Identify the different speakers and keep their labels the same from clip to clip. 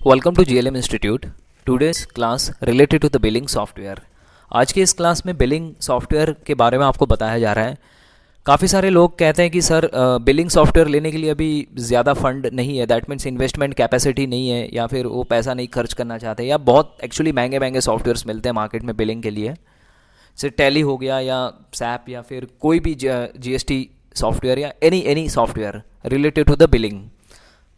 Speaker 1: Welcome to GLM institute. Today's class related to the billing software. आज की इस class में बिलिंग सॉफ्टवेयर के बारे में आपको बताया जा रहा है। काफ़ी सारे लोग कहते हैं कि सर बिलिंग सॉफ्टवेयर लेने के लिए अभी ज़्यादा फंड नहीं है, दैट मीन्स इन्वेस्टमेंट कैपेसिटी नहीं है, या फिर वो पैसा नहीं खर्च करना चाहते, या बहुत एक्चुअली महंगे महंगे सॉफ्टवेयर्स मिलते हैं मार्केट में बिलिंग के लिए। जैसे टैली हो गया या सैप या फिर कोई भी जीएसटी सॉफ्टवेयर या any software related to the billing.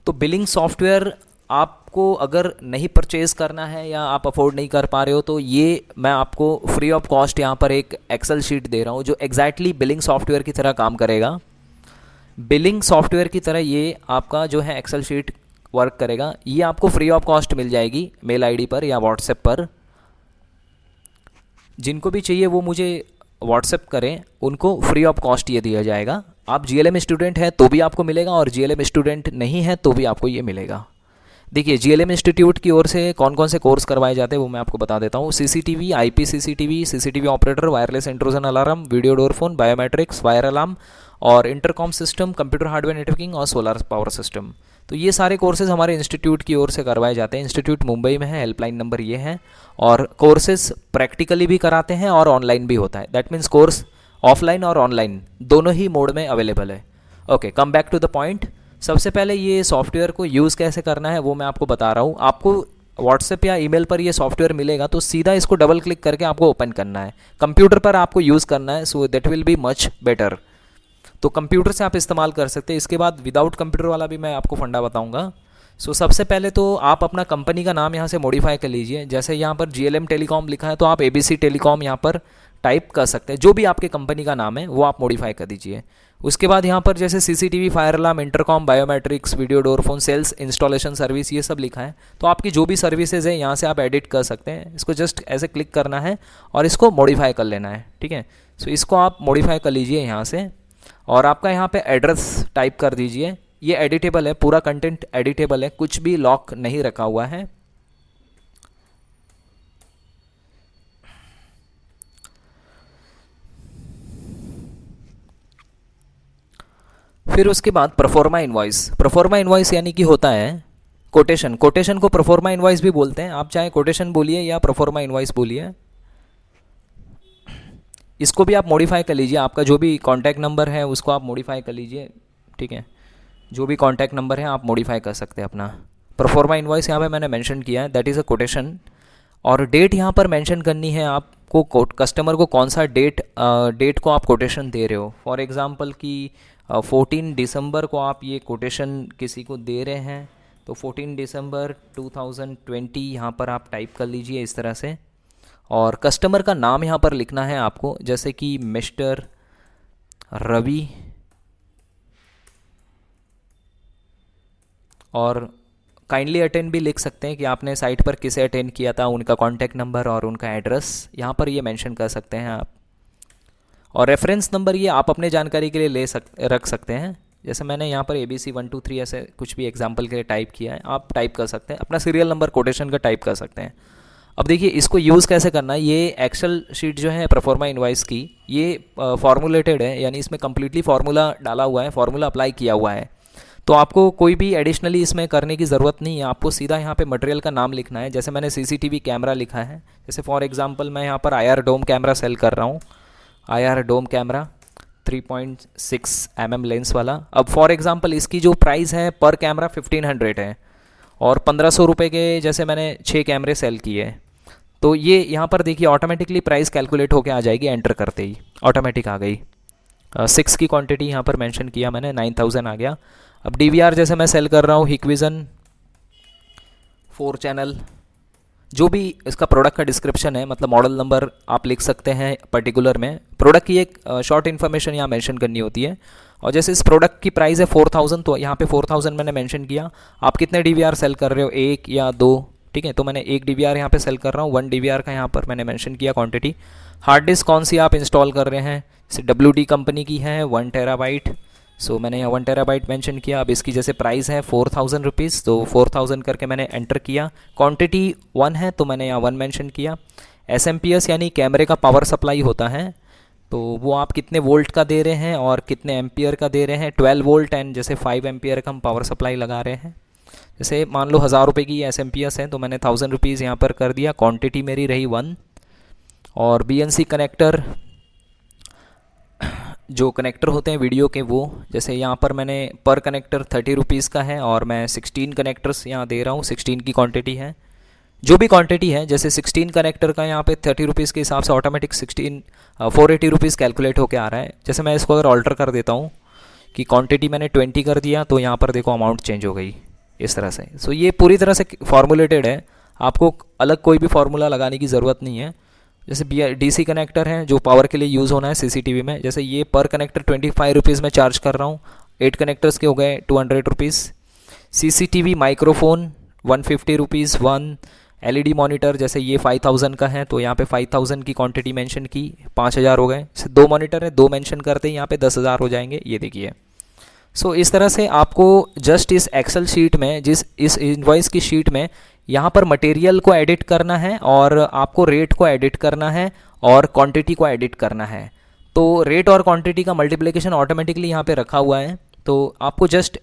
Speaker 1: तो बिलिंग सॉफ्टवेयर आपको अगर नहीं परचेज़ करना है या आप अफोर्ड नहीं कर पा रहे हो तो ये मैं आपको फ्री ऑफ कॉस्ट यहाँ पर एक एक्सेल शीट दे रहा हूँ जो एग्जैक्टली बिलिंग सॉफ्टवेयर की तरह काम करेगा। बिलिंग सॉफ्टवेयर की तरह ये आपका जो है एक्सेल शीट वर्क करेगा। ये आपको फ्री ऑफ कॉस्ट मिल जाएगी मेल आईडी पर या व्हाट्सएप पर। जिनको भी चाहिए वो मुझे व्हाट्सएप करें, उनको फ्री ऑफ कॉस्ट ये दिया जाएगा। आप जीएलएम स्टूडेंट हैं तो भी आपको मिलेगा और जीएलएम स्टूडेंट नहीं है तो भी आपको ये मिलेगा। देखिए, जीएलएम इंस्टीट्यूट की ओर से कौन कौन से कोर्स करवाए जाते हैं वो मैं आपको बता देता हूँ। CCTV, IP CCTV, CCTV operator, wireless intrusion alarm, video door phone, biometrics, fire alarm और intercom system, computer hardware networking और सोलर पावर सिस्टम। तो ये सारे कोर्सेज हमारे इंस्टीट्यूट की ओर से करवाए जाते हैं। इंस्टीट्यूट मुंबई में है, हेल्पलाइन नंबर ये है। और कोर्सेज प्रैक्टिकली भी कराते हैं और ऑनलाइन भी होता है। दैट मीन्स कोर्स ऑफलाइन और ऑनलाइन दोनों ही मोड में अवेलेबल है। Okay, come back to the point. सबसे पहले ये सॉफ्टवेयर को यूज़ कैसे करना है वो मैं आपको बता रहा हूँ। आपको व्हाट्सएप या ईमेल पर ये सॉफ्टवेयर मिलेगा तो सीधा इसको डबल क्लिक करके आपको ओपन करना है। कंप्यूटर पर आपको यूज़ करना है, so that will be much better. तो कंप्यूटर से आप इस्तेमाल कर सकते हैं। इसके बाद विदाउट कंप्यूटर वाला भी मैं आपको फंडा बताऊंगा। सो सबसे पहले तो आप अपना कंपनी का नाम यहाँ से मॉडिफाई कर लीजिए। जैसे यहाँ पर जीएलएम टेलीकॉम लिखा है तो आप एबीसी टेलीकॉम यहाँ पर टाइप कर सकते हैं। जो भी आपके कंपनी का नाम है वो आप मॉडिफाई कर दीजिए। उसके बाद यहाँ पर जैसे CCTV, fire alarm, intercom, biometrics, video door phone, sales, installation service, ये सब लिखा है। तो आपकी जो भी सर्विसेज है यहाँ से आप एडिट कर सकते हैं। इसको जस्ट ऐसे क्लिक करना है और इसको मॉडिफाई कर लेना है। ठीक है, सो इसको आप मॉडिफाई कर लीजिए यहाँ से। और आपका यहाँ पे एड्रेस टाइप कर दीजिए। ये एडिटेबल है, पूरा कंटेंट एडिटेबल है, कुछ भी लॉक नहीं रखा हुआ है। फिर उसके बाद प्रोफोर्मा इनवॉइस। प्रोफोर्मा इनवॉइस यानी कि होता है कोटेशन। कोटेशन को प्रोफोर्मा इनवॉइस भी बोलते हैं। आप चाहे कोटेशन बोलिए या प्रोफोर्मा इनवॉइस बोलिए। इसको भी आप मॉडिफाई कर लीजिए। आपका जो भी कॉन्टैक्ट नंबर है उसको आप मॉडिफाई कर लीजिए। ठीक है, जो भी कॉन्टैक्ट नंबर है आप मॉडिफाई कर सकते हैं अपना। प्रोफोर्मा इनवॉइस यहाँ पे मैंने मेंशन किया है, दैट इज़ अ कोटेशन। और डेट यहाँ पर मेंशन करनी है आपको, कस्टमर को कौन सा डेट को आप कोटेशन दे रहे हो। फॉर एग्जांपल कि 14 दिसंबर को आप ये कोटेशन किसी को दे रहे हैं तो 14 दिसंबर 2020 यहाँ पर आप टाइप कर लीजिए इस तरह से। और कस्टमर का नाम यहाँ पर लिखना है आपको, जैसे कि मिस्टर रवि। और काइंडली अटेंड भी लिख सकते हैं कि आपने साइट पर किसे अटेंड किया था, उनका कॉन्टैक्ट नंबर और उनका एड्रेस यहाँ पर ये मेंशन कर सकते हैं आप। और रेफरेंस नंबर ये आप अपने जानकारी के लिए रख सकते हैं। जैसे मैंने यहाँ पर ABC 1 2 3 ऐसे कुछ भी एग्जांपल के लिए टाइप किया है, आप टाइप कर सकते हैं। अपना सीरियल नंबर कोटेशन का टाइप कर सकते हैं। अब देखिए इसको यूज़ कैसे करना है। ये एक्सेल शीट जो है प्रोफोर्मा इनवॉइस की, ये फॉर्मुलेटेड है, यानी इसमें कम्प्लीटली फार्मूला डाला हुआ है, फार्मूला अप्लाई किया हुआ है। तो आपको कोई भी एडिशनली इसमें करने की ज़रूरत नहीं है। आपको सीधा यहाँ पे मटेरियल का नाम लिखना है। जैसे मैंने सीसीटीवी कैमरा लिखा है, जैसे फॉर एग्जांपल मैं यहाँ पर IR डोम कैमरा सेल कर रहा हूँ। IR dome camera 3.6 mm lens वाला। अब फॉर एग्जांपल इसकी जो प्राइस है पर कैमरा 1500 है और 1500 रुपये के जैसे मैंने 6 कैमरे सेल किए। तो ये यहाँ पर देखिए ऑटोमेटिकली प्राइस कैलकुलेट होके आ जाएगी, एंटर करते ही ऑटोमेटिक आ गई। 6 की क्वांटिटी यहाँ पर मेंशन किया मैंने, 9000 आ गया। अब DVR जैसे मैं सेल कर रहा हूँ हिकविज़न 4 चैनल। जो भी इसका प्रोडक्ट का डिस्क्रिप्शन है, मतलब मॉडल नंबर आप लिख सकते हैं पर्टिकुलर में। प्रोडक्ट की एक शॉर्ट इन्फॉर्मेशन यहाँ मेंशन करनी होती है। और जैसे इस प्रोडक्ट की प्राइस है 4000 तो यहाँ पे 4000 मैंने मेंशन किया। आप कितने DVR सेल कर रहे हो, 1 या 2? ठीक है, तो मैंने 1 DVR यहाँ पे सेल कर रहा हूँ। 1 DVR का यहाँ पर मैंने मेंशन किया क्वांटिटी। हार्ड डिस्क कौन सी आप इंस्टॉल कर रहे हैं, जैसे WD कंपनी की है 1 TB। सो मैंने यहाँ 1 TB मेंशन किया। अब इसकी जैसे प्राइस है 4000 रुपीज़, तो 4000 करके मैंने एंटर किया। क्वांटिटी 1 है तो मैंने यहाँ 1 मेंशन किया। SMPS यानी कैमरे का पावर सप्लाई होता है, तो वो आप कितने वोल्ट का दे रहे हैं और कितने एम्पियर का दे रहे हैं। 12 वोल्ट एंड जैसे 5 एम्पियर का हम पावर सप्लाई लगा रहे हैं। जैसे मान लो 1000 रुपये की एस एम पी एस है तो मैंने 1000 रुपीज़ यहाँ पर कर दिया, क्वांटिटी मेरी रही 1। और बी एन सी कनेक्टर, जो कनेक्टर होते हैं वीडियो के वो, जैसे यहाँ पर मैंने पर कनेक्टर 30 रुपीज़ का है और मैं 16 कनेक्टर्स यहाँ दे रहा हूँ, 16 की क्वांटिटी है। जो भी क्वांटिटी है, जैसे 16 कनेक्टर का यहाँ पे 30 रुपीज़ के हिसाब से ऑटोमेटिक 480 रुपीज़ कैलकुलेट होकर आ रहा है। जैसे मैं इसको अगर ऑल्टर कर देता हूँ कि क्वांटिटी मैंने 20 कर दिया तो यहाँ पर देखो अमाउंट चेंज हो गई इस तरह से। सो ये पूरी तरह से फॉर्मुलेटेड है, आपको अलग कोई भी फार्मूला लगाने की ज़रूरत नहीं है। जैसे डीसी कनेक्टर हैं जो पावर के लिए यूज़ होना है सीसीटीवी में, जैसे ये पर कनेक्टर 25 रुपीज़ में चार्ज कर रहा हूँ, 8 कनेक्टर्स के हो गए 200 rupees. CCTV microphone 150 rupees 1। LED monitor जैसे ये 5000 का है तो यहाँ पे 5000 की क्वांटिटी मेंशन की, 5000 हो गए। 2 मॉनिटर है, 2 मेंशन करते हैं यहाँ पे 10,000 हो जाएंगे, ये देखिए। सो इस तरह से आपको जस्ट इस एक्सेल शीट में, इस इनवॉइस की शीट में यहाँ पर मटेरियल को एडिट करना है और आपको रेट को एडिट करना है और क्वांटिटी को एडिट करना है। तो रेट और क्वांटिटी का मल्टीप्लिकेशन ऑटोमेटिकली यहाँ पे रखा हुआ है, तो आपको जस्ट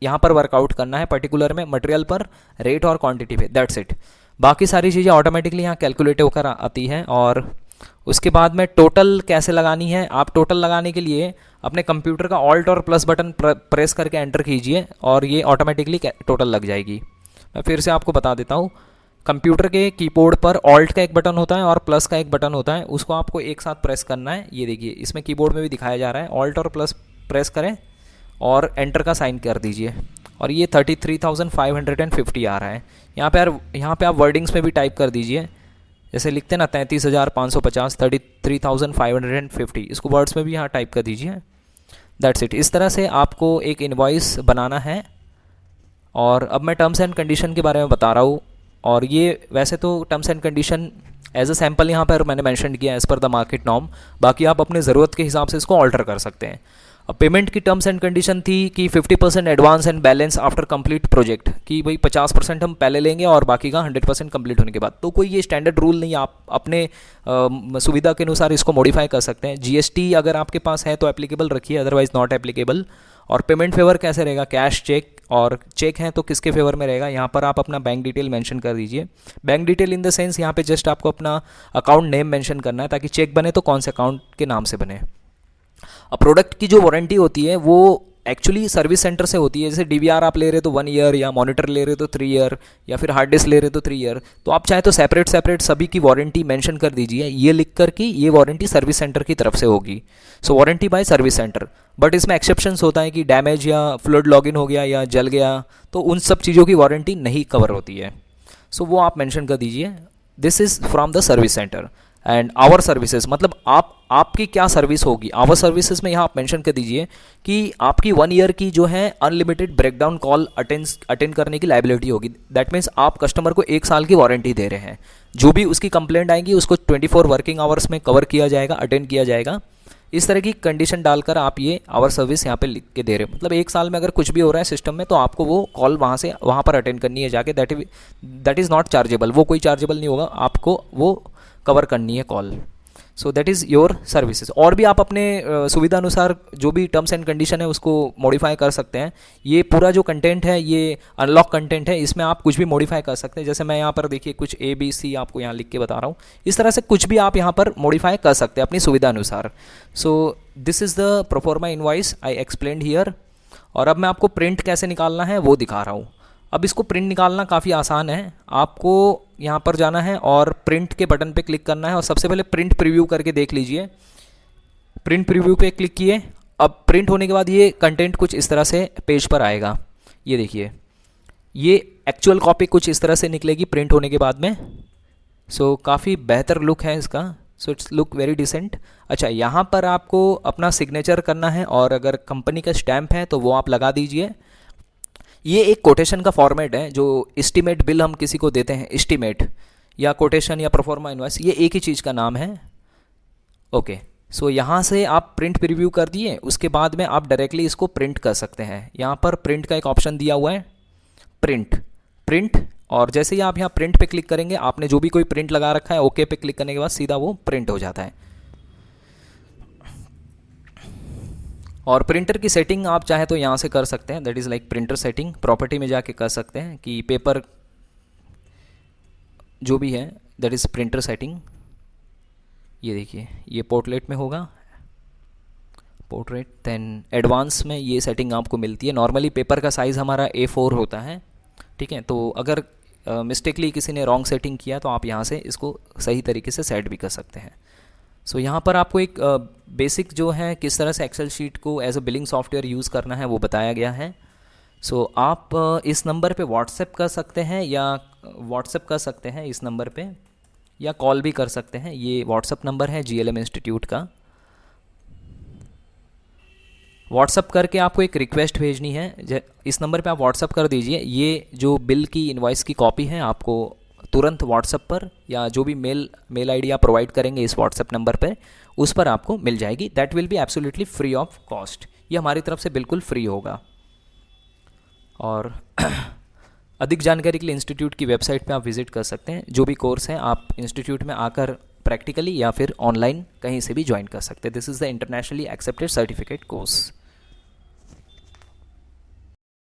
Speaker 1: यहाँ पर वर्कआउट करना है पर्टिकुलर में मटेरियल पर, रेट और क्वांटिटी पे, दैट्स इट। बाकी सारी चीज़ें ऑटोमेटिकली यहाँ कैलकुलेट होकर आती हैं। और उसके बाद में टोटल कैसे लगानी है, आप टोटल लगाने के लिए अपने कंप्यूटर का ऑल्ट और प्लस बटन प्रेस करके एंटर कीजिए और ये ऑटोमेटिकली टोटल लग जाएगी। मैं फिर से आपको बता देता हूँ, कंप्यूटर के कीबोर्ड पर ऑल्ट का एक बटन होता है और प्लस का एक बटन होता है, उसको आपको एक साथ प्रेस करना है। ये देखिए इसमें कीबोर्ड में भी दिखाया जा रहा है, ऑल्ट और प्लस प्रेस करें और एंटर का साइन कर दीजिए और ये 33,550 आ रहा है। यहाँ पे आप वर्डिंग्स में भी टाइप कर दीजिए, जैसे लिखते हैं ना 33,550, 33,550, इसको वर्ड्स में भी यहाँ टाइप कर दीजिए, दैट्स इट। इस तरह से आपको एक इनवॉइस बनाना है। और अब मैं टर्म्स एंड कंडीशन के बारे में बता रहा हूँ, और ये वैसे तो terms and condition as a sample यहाँ पर मैंने मेंशन किया as per the market norm, बाकी आप अपने ज़रूरत के हिसाब से इसको ऑल्टर कर सकते हैं। अब पेमेंट की टर्म्स एंड कंडीशन थी कि 50% advance and balance after complete project, कि भाई 50% हम पहले लेंगे और बाकी का 100% कंप्लीट होने के बाद। तो कोई ये स्टैंडर्ड रूल नहीं, आप अपने सुविधा के अनुसार इसको मॉडिफाई कर सकते हैं। जीएसटी अगर आपके पास है तो एप्लीकेबल रखिए, अदरवाइज नॉट एप्लीकेबल। और पेमेंट फेवर कैसे रहेगा, कैश, चेक, और चेक है तो किसके फेवर में रहेगा, यहाँ पर आप अपना बैंक डिटेल मेंशन कर दीजिए। Bank detail in the sense यहाँ पे जस्ट आपको अपना अकाउंट नेम मेंशन करना है, ताकि चेक बने तो कौन से अकाउंट के नाम से बने। अब प्रोडक्ट की जो वारंटी होती है वो एक्चुअली सर्विस सेंटर से होती है। जैसे डीवीआर आप ले रहे हो तो 1 ईयर, या मॉनिटर ले रहे हो तो 3 ईयर, या फिर हार्ड डिस्क ले रहे हो तो 3 ईयर, तो आप चाहे तो सेपरेट सभी की वारंटी मेंशन कर दीजिए, ये लिख कर कि ये वारंटी सर्विस सेंटर की तरफ से होगी। So warranty by service centre. But इसमें एक्सेप्शंस होता है कि डैमेज या फ्लड लॉगिन हो गया या जल गया, तो उन सब चीज़ों की वारंटी नहीं कवर होती है। सो वो आप मेंशन कर दीजिए, this is from the service centre. And our services, मतलब आपकी क्या सर्विस होगी। आवर सर्विसेज में यहाँ आप मेंशन कर दीजिए कि आपकी 1 ईयर की जो है अनलिमिटेड ब्रेकडाउन कॉल अटेंड करने की लाइबिलिटी होगी। दैट मीन्स आप कस्टमर को 1 साल की वारंटी दे रहे हैं, जो भी उसकी कंप्लेंट आएगी उसको 24 वर्किंग आवर्स में कवर किया जाएगा, अटेंड किया जाएगा। इस तरह की कंडीशन डालकर आप ये आवर सर्विस यहाँ पे लिख के दे रहे हो। मतलब 1 साल में अगर कुछ भी हो रहा है सिस्टम में तो आपको वो कॉल वहाँ पर अटेंड करनी है जाके, दैट इज़ नॉट चार्जेबल, वो कोई चार्जेबल नहीं होगा, आपको वो कवर करनी है call. So that is your services. और भी आप अपने सुविधा अनुसार जो भी टर्म्स एंड कंडीशन है उसको मॉडिफाई कर सकते हैं। ये पूरा जो कंटेंट है ये अनलॉक कंटेंट है, इसमें आप कुछ भी मॉडिफाई कर सकते हैं। जैसे मैं यहाँ पर देखिए कुछ ABC आपको यहाँ लिख के बता रहा हूँ, इस तरह से कुछ भी आप यहाँ पर मॉडिफाई कर सकते हैं अपनी सुविधा अनुसार। So this is the proforma invoice I explained here. और अब मैं आपको प्रिंट कैसे निकालना है वो दिखा रहा हूँ। अब इसको प्रिंट निकालना काफ़ी आसान है। आपको यहाँ पर जाना है और प्रिंट के बटन पे क्लिक करना है और सबसे पहले प्रिंट प्रीव्यू करके देख लीजिए। प्रिंट प्रीव्यू पे क्लिक किए, अब प्रिंट होने के बाद ये कंटेंट कुछ इस तरह से पेज पर आएगा। ये देखिए, ये एक्चुअल कॉपी कुछ इस तरह से निकलेगी प्रिंट होने के बाद में। सो काफ़ी बेहतर लुक है इसका, so it's look very decent. अच्छा, यहाँ पर आपको अपना सिग्नेचर करना है और अगर कंपनी का स्टैम्प है तो वो आप लगा दीजिए। ये एक कोटेशन का फॉर्मेट है, जो एस्टीमेट बिल हम किसी को देते हैं, एस्टीमेट या कोटेशन या प्रोफॉर्मा इनवॉइस, ये एक ही चीज़ का नाम है। ओके, सो यहाँ से आप प्रिंट प्रीव्यू कर दिए, उसके बाद में आप डायरेक्टली इसको प्रिंट कर सकते हैं। यहाँ पर प्रिंट का एक ऑप्शन दिया हुआ है, प्रिंट, और जैसे ही आप यहाँ प्रिंट पे क्लिक करेंगे, आपने जो भी कोई प्रिंट लगा रखा है, ओके पे क्लिक करने के बाद सीधा वो प्रिंट हो जाता है। और प्रिंटर की सेटिंग आप चाहे तो यहाँ से कर सकते हैं, that is like printer setting, property में जाके कर सकते हैं कि पेपर जो भी है दैट इज़ प्रिंटर सेटिंग। ये देखिए ये पोर्ट्रेट में होगा, पोर्ट्रेट, देन एडवांस में ये सेटिंग आपको मिलती है। नॉर्मली पेपर का साइज़ हमारा A4 होता है, ठीक है। तो अगर मिस्टेकली किसी ने रॉन्ग सेटिंग किया तो आप यहाँ से इसको सही तरीके से सेट भी कर सकते हैं। सो यहाँ पर आपको एक बेसिक जो है किस तरह से एक्सेल शीट को as a billing software use करना है वो बताया गया है। सो आप इस नंबर पे व्हाट्सएप कर सकते हैं या व्हाट्सएप कर सकते हैं इस नंबर पे, या कॉल भी कर सकते हैं। ये व्हाट्सएप नंबर है GLM इंस्टीट्यूट का। व्हाट्सअप करके आपको एक रिक्वेस्ट भेजनी है, इस नंबर पे आप व्हाट्सअप कर दीजिए। ये जो बिल की इनवॉइस की कॉपी है आपको तुरंत व्हाट्सअप पर या जो भी मेल आईडी आप प्रोवाइड करेंगे इस व्हाट्सअप नंबर पे उस पर आपको मिल जाएगी। That will be absolutely free of cost, ये हमारी तरफ से बिल्कुल फ्री होगा। और अधिक जानकारी के लिए इंस्टीट्यूट की वेबसाइट पे आप विजिट कर सकते हैं। जो भी कोर्स है आप इंस्टीट्यूट में आकर प्रैक्टिकली या फिर ऑनलाइन कहीं से भी ज्वाइन कर सकते हैं। This is the internationally accepted certificate course.